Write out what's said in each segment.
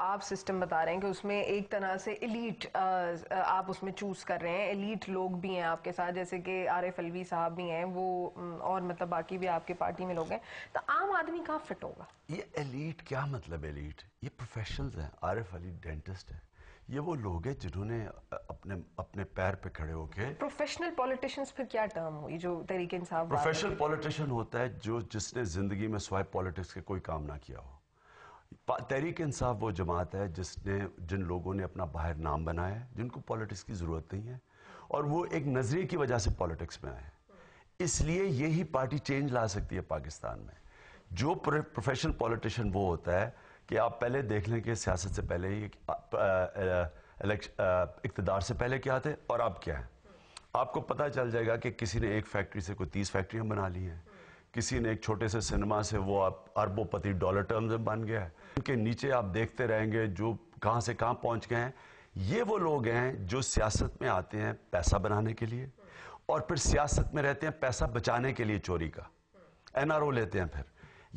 آپ سسٹم بتا رہے ہیں کہ اس میں ایک طرح سے ایلیٹ آپ اس میں چوز کر رہے ہیں، ایلیٹ لوگ بھی ہیں آپ کے ساتھ، جیسے کہ عارف علوی صاحب بھی ہیں وہ، اور مطلب باقی بھی آپ کے پارٹی میں لوگ ہیں، تو عام آدمی کہاں فٹ ہوگا؟ یہ ایلیٹ کیا مطلب ایلیٹ؟ یہ پروفیشنلز ہیں. عارف علی ڈینٹسٹ ہے. یہ وہ لوگ ہیں جنہوں نے اپنے پیر پہ کھڑے ہو کے. پروفیشنل پولیٹیشنز پھر کیا ٹرم ہوئی جو تحریک انصاف؟ پروفیشنل پولیٹیشن ہوتا ہے جس نے زندگی میں سوائے پولیٹکس کے کوئی کام نہ کیا ہو. تحریک انصاف وہ جماعت ہے جن لوگوں نے اپنا باہر نام بنایا ہے، جن کو پولیٹکس کی ضرورت نہیں ہے، اور وہ ایک نظریے کی وجہ سے پولیٹکس میں آئے ہیں. اس لیے یہی پارٹی چینج لا سکتی ہے پاکستان میں. جو پروفیشنل پولیٹیشن وہ ہوتا ہے کہ آپ پہلے دیکھ لیں کہ سیاست سے پہلے ہی اقتدار سے پہلے کیا تھے اور اب کیا ہے. آپ کو پتہ چل جائے گا کہ کسی نے ایک فیکٹری سے کوئی 30 فیکٹریاں بنا لی ہیں، کسی نے ایک چھوٹے سے سنیما سے وہ اربوں پتی ڈالر ٹرمز میں بن گیا ہے. ان کے نیچے آپ دیکھتے رہیں گے جو کہاں سے کہاں پہنچ گئے ہیں. یہ وہ لوگ ہیں جو سیاست میں آتے ہیں پیسہ بنانے کے لیے، اور پھر سیاست میں رہتے ہیں پیسہ بچانے کے لیے چوری کا NRO لیتے ہیں. پھر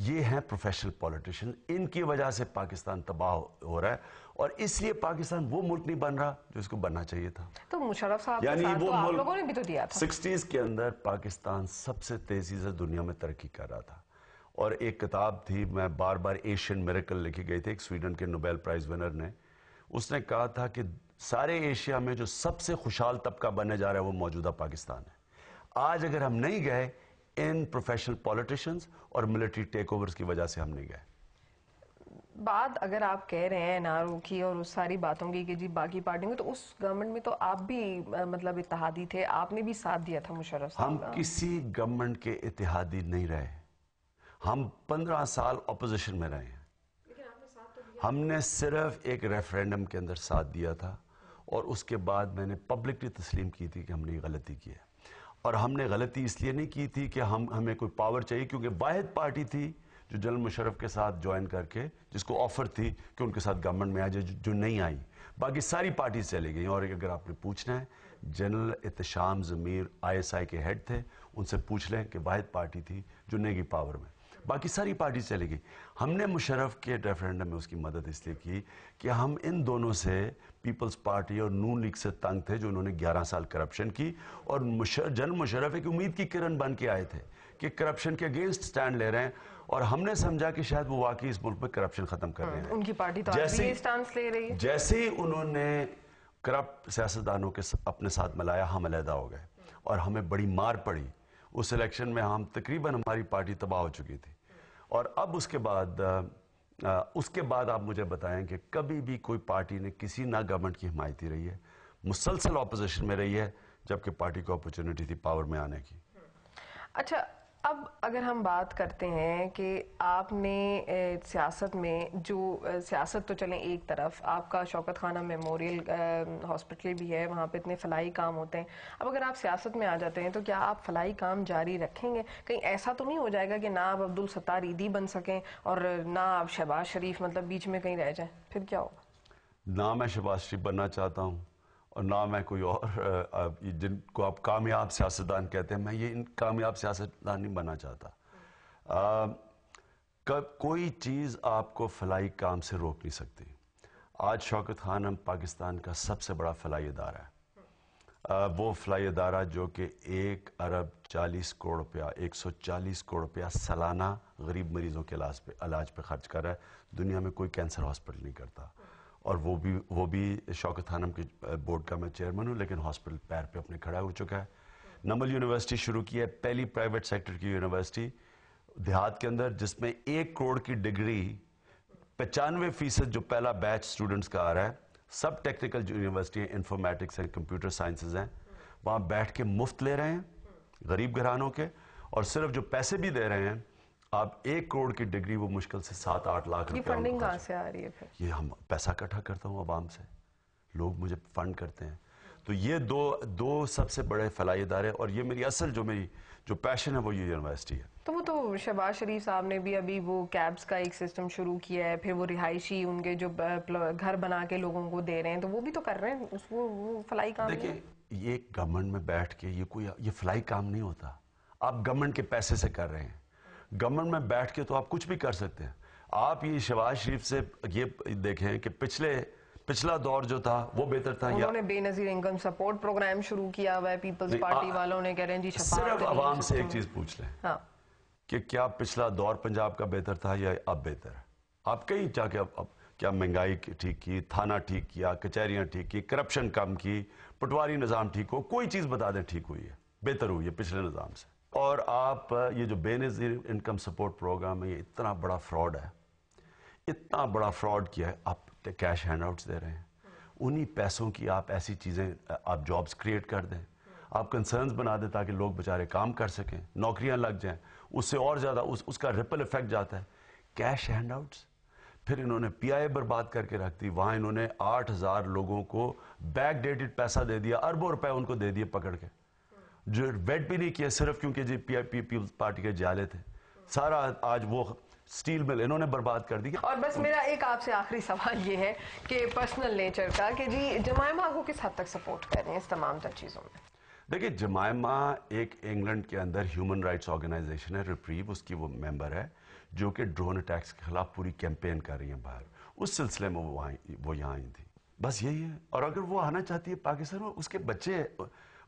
یہ ہیں پروفیشنل پولیٹیشین. ان کی وجہ سے پاکستان تباہ ہو رہا ہے، اور اس لیے پاکستان وہ ملک نہیں بن رہا جو اس کو بننا چاہیے تھا. تو مشرف صاحب کے ساتھ تو آپ لوگوں نے بھی تو دیا تھا. 60s کے اندر پاکستان سب سے تیزی سے دنیا میں ترقی کر رہا تھا. اور ایک کتاب تھی، میں بار بار ایشین میریکل لکھی گئی تھی، ایک سویڈن کے نوبیل پرائز ونر نے، اس نے کہا تھا کہ سارے ایشیا میں جو سب سے خوشحال طبقہ بننے جا رہا ہے وہ موجودہ پاکستان ہے. آج اگر ہم نہیں گئے ان پروفیشنل پولیٹیشنز اور ملٹری ٹیک اوورز کی وجہ سے ہم نہیں گئے. بات اگر آپ کہہ رہے ہیں NRO کی اور اس ساری باتوں کی کہ جی باقی پارٹیوں میں، تو اس گورنمنٹ میں تو آپ بھی مطلب اتحادی تھے، آپ نے بھی ساتھ دیا تھا مشرف صاحب. ہم کسی گورنمنٹ کے اتحادی نہیں رہے. ہم 15 سال اپوزیشن میں رہے ہیں. ہم نے صرف ایک ریفرینڈم کے اندر ساتھ دیا تھا، اور اس کے بعد میں نے پبلکلی تسلیم کی تھی کہ ہم نے غلطی کی ہے. اور ہم نے غلطی اس لیے نہیں کی تھی کہ ہمیں کوئی پاور چاہیے، کیونکہ واحد پارٹی تھی جو جنرل مشرف کے ساتھ جوائن کر کے جس کو آفر تھی کہ ان کے ساتھ گورنمنٹ میں آ جائے، جو نہیں آئی. باقی ساری پارٹیز چلے گئیں. اور اگر آپ نے پوچھنا ہے، جنرل احتشام ضمیر ISI کے ہیڈ تھے، ان سے پوچھ لیں کہ واحد پارٹی تھی جو نہیں گئی پاور میں. باقی ساری پارٹیز چلے گئی. ہم نے مشرف کے ریفرینڈم میں اس کی مدد اس لیے کی کہ ہم ان دونوں سے، پیپلز پارٹی اور نون لیگ سے تنگ تھے جو انہوں نے 11 سال کرپشن کی. اور جنرل مشرف ایک امید کی کرن بن کے آئے تھے کہ کرپشن کے اگینسٹ سٹینڈ لے رہے ہیں، اور ہم نے سمجھا کہ شاید وہ واقعی اس ملک میں کرپشن ختم کر رہے ہیں. ان کی پارٹی تو آج بھی یہ سٹانس لے رہی ہے. جیسے ہی انہوں نے کرپٹ سیاستدانوں کے اپنے ساتھ ملایا، ہم علیحدہ ہو گئے، اور ہمیں بڑی مار پڑی. اس الیکشن میں ہم تقریباً ہماری پارٹی تباہ ہو چکی تھی. اور اب اس کے بعد آپ مجھے بتائیں کہ کبھی بھی کوئی پارٹی نے کسی نہ گورنمنٹ کی حمایتی رہی ہے، مسلسل اپوزیشن میں رہی ہے، جبکہ پارٹی کو اپورچونٹی تھی پاور میں آنے کی. اچھا، اب اگر ہم بات کرتے ہیں کہ آپ نے سیاست میں جو سیاست تو چلیں ایک طرف، آپ کا شوکت خانہ میموریل ہاسپٹل بھی ہے، وہاں پہ اتنے فلاحی کام ہوتے ہیں. اب اگر آپ سیاست میں آ جاتے ہیں تو کیا آپ فلاحی کام جاری رکھیں گے؟ کہیں ایسا تو نہیں ہو جائے گا کہ نہ آپ عبدالستار عیدی بن سکیں اور نہ آپ شہباز شریف مطلب بیچ میں کہیں رہ جائیں؟ پھر کیا ہوگا؟ نہ میں شہباز شریف بننا چاہتا ہوں، اور نہ میں کوئی اور جن کو آپ کامیاب سیاستدان کہتے ہیں، میں یہ کامیاب سیاستدان نہیں بننا چاہتا. کوئی چیز آپ کو فلاحی کام سے روک نہیں سکتی. آج شوکت خانہ پاکستان کا سب سے بڑا فلاحی ادارہ ہے. وہ فلاحی ادارہ جو کہ 1 ارب 40 کروڑ روپیہ 140 کروڑ روپیہ سالانہ غریب مریضوں کے علاج پہ خرچ کر رہا ہے. دنیا میں کوئی کینسر ہاسپٹل نہیں کرتا. اور وہ بھی شوکت خانم کے بورڈ کا میں چیئرمین ہوں، لیکن ہاسپٹل پیر پہ اپنے کھڑا ہو چکا ہے. نمل یونیورسٹی شروع کی ہے، پہلی پرائیویٹ سیکٹر کی یونیورسٹی دیہات کے اندر، جس میں 1 کروڑ کی ڈگری 95% جو پہلا بیچ سٹوڈنٹس کا آ رہا ہے. سب ٹیکنیکل یونیورسٹی ہیں، انفارمیٹکس ہیں، کمپیوٹر سائنسز ہیں، وہاں بیٹھ کے مفت لے رہے ہیں غریب گھرانوں کے. اور صرف جو پیسے بھی دے رہے ہیں، آپ 1 کروڑ کی ڈگری وہ مشکل سے 7-8 لاکھ روپے. یہ فنڈنگ کہاں سے آ رہی ہے پھر؟ یہ ہم پیسہ اکٹھا کرتا ہوں عوام سے، لوگ مجھے فنڈ کرتے ہیں. تو یہ دو سب سے بڑے فلاحی ادارے، اور یہ میری اصل جو پیشن ہے وہ یہ یونیورسٹی ہے. تو وہ تو شہباز شریف صاحب نے بھی ابھی وہ کیبز کا ایک سسٹم شروع کیا ہے، پھر وہ رہائشی ان کے جو گھر بنا کے لوگوں کو دے رہے ہیں، تو وہ بھی تو کر رہے ہیں. وہ فلاحی کام نہیں ہے. دیکھیں، یہ گورنمنٹ میں بیٹھ کے یہ فلاحی کام نہیں ہوتا. آپ گورنمنٹ کے پیسے سے کر رہے ہیں. گورنمنٹ میں بیٹھ کے تو آپ کچھ بھی کر سکتے ہیں. آپ یہ شہباز شریف سے یہ دیکھیں کہ پچھلا دور جو تھا وہ بہتر تھا. انہوں نے بے نظیر انکم سپورٹ پروگرام شروع کیا ہوا ہے پیپلز پارٹی والوں نے, کہہ رہے ہیں جی شفاعت. صرف عوام سے ایک چیز پوچھ لیں کہ کیا پچھلا دور پنجاب کا بہتر تھا یا اب بہتر ہے؟ آپ کہیں جا کے کیا مہنگائی ٹھیک کی, تھانہ ٹھیک کیا, کچہریاں ٹھیک کی, کرپشن کم کی, پٹواری نظام ٹھیک ہو, کوئی چیز بتا دیں ٹھیک ہوئی ہے, بہتر ہوئی ہے پچھلے نظام سے. اور آپ یہ جو بے نظیر انکم سپورٹ پروگرام ہے, یہ اتنا بڑا فراڈ ہے, اتنا بڑا فراڈ کیا ہے. آپ کیش ہینڈ آؤٹس دے رہے ہیں, انہی پیسوں کی آپ ایسی چیزیں, آپ جابز کریٹ کر دیں, آپ کنسرنز بنا دیں تاکہ لوگ بچارے کام کر سکیں, نوکریاں لگ جائیں, اس سے اور زیادہ اس کا ریپل ایفیکٹ جاتا ہے. Cash hand outs. پھر انہوں نے پی آئی برباد کر کے رکھ دی, وہاں انہوں نے 8,000 لوگوں کو بیک ڈیٹڈ پیسہ دے دیا, اربوں روپے ان کو دے دیے پکڑ کے, جو ویٹ بھی نہیں کیا صرف کیونکہ جی پیپلز پارٹی کے جالے تھے. سارا آج وہ سٹیل مل انہوں نے برباد کر دی. اور بس میرا ایک آپ سے آخری سوال یہ ہے کہ پرسنل نیچر کا, کہ جی جمائمہ کو کس حد تک سپورٹ کر رہے ہیں اس تمام تر چیزوں میں؟ دیکھیں, جمائمہ ایک انگلینڈ کے اندر ہیومن رائٹس آرگنائزیشن ہے, ریپریو, اس کی وہ ممبر ہے, جو کہ ڈرون اٹیکس کے خلاف پوری کیمپین کر رہی ہیں باہر. اس سلسلے میں وہ یہاں آئی تھی, بس یہی ہے. اور اگر وہ آنا چاہتی ہے پاکستان میں,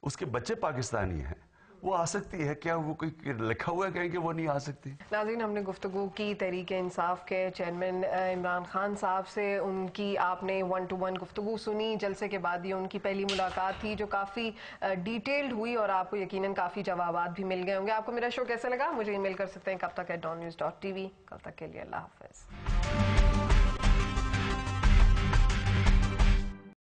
اس کے بچے پاکستانی ہیں, وہ آ سکتی ہے. کیا وہ کوئی لکھا ہوا ہے کہیں کہ وہ نہیں آ سکتی؟ ناظرین, ہم نے گفتگو کی تحریک انصاف کے چیئرمین عمران خان صاحب سے. ان کی آپ نے 1 to 1 گفتگو سنی. جلسے کے بعد یہ ان کی پہلی ملاقات تھی جو کافی ڈیٹیلڈ ہوئی, اور آپ کو یقیناً کافی جوابات بھی مل گئے ہوں گے. آپ کو میرا شو کیسا لگا؟ مجھے ای میل کر سکتے ہیں کب تک @dawnnews.tv. کل تک کے لیے اللہ حافظ.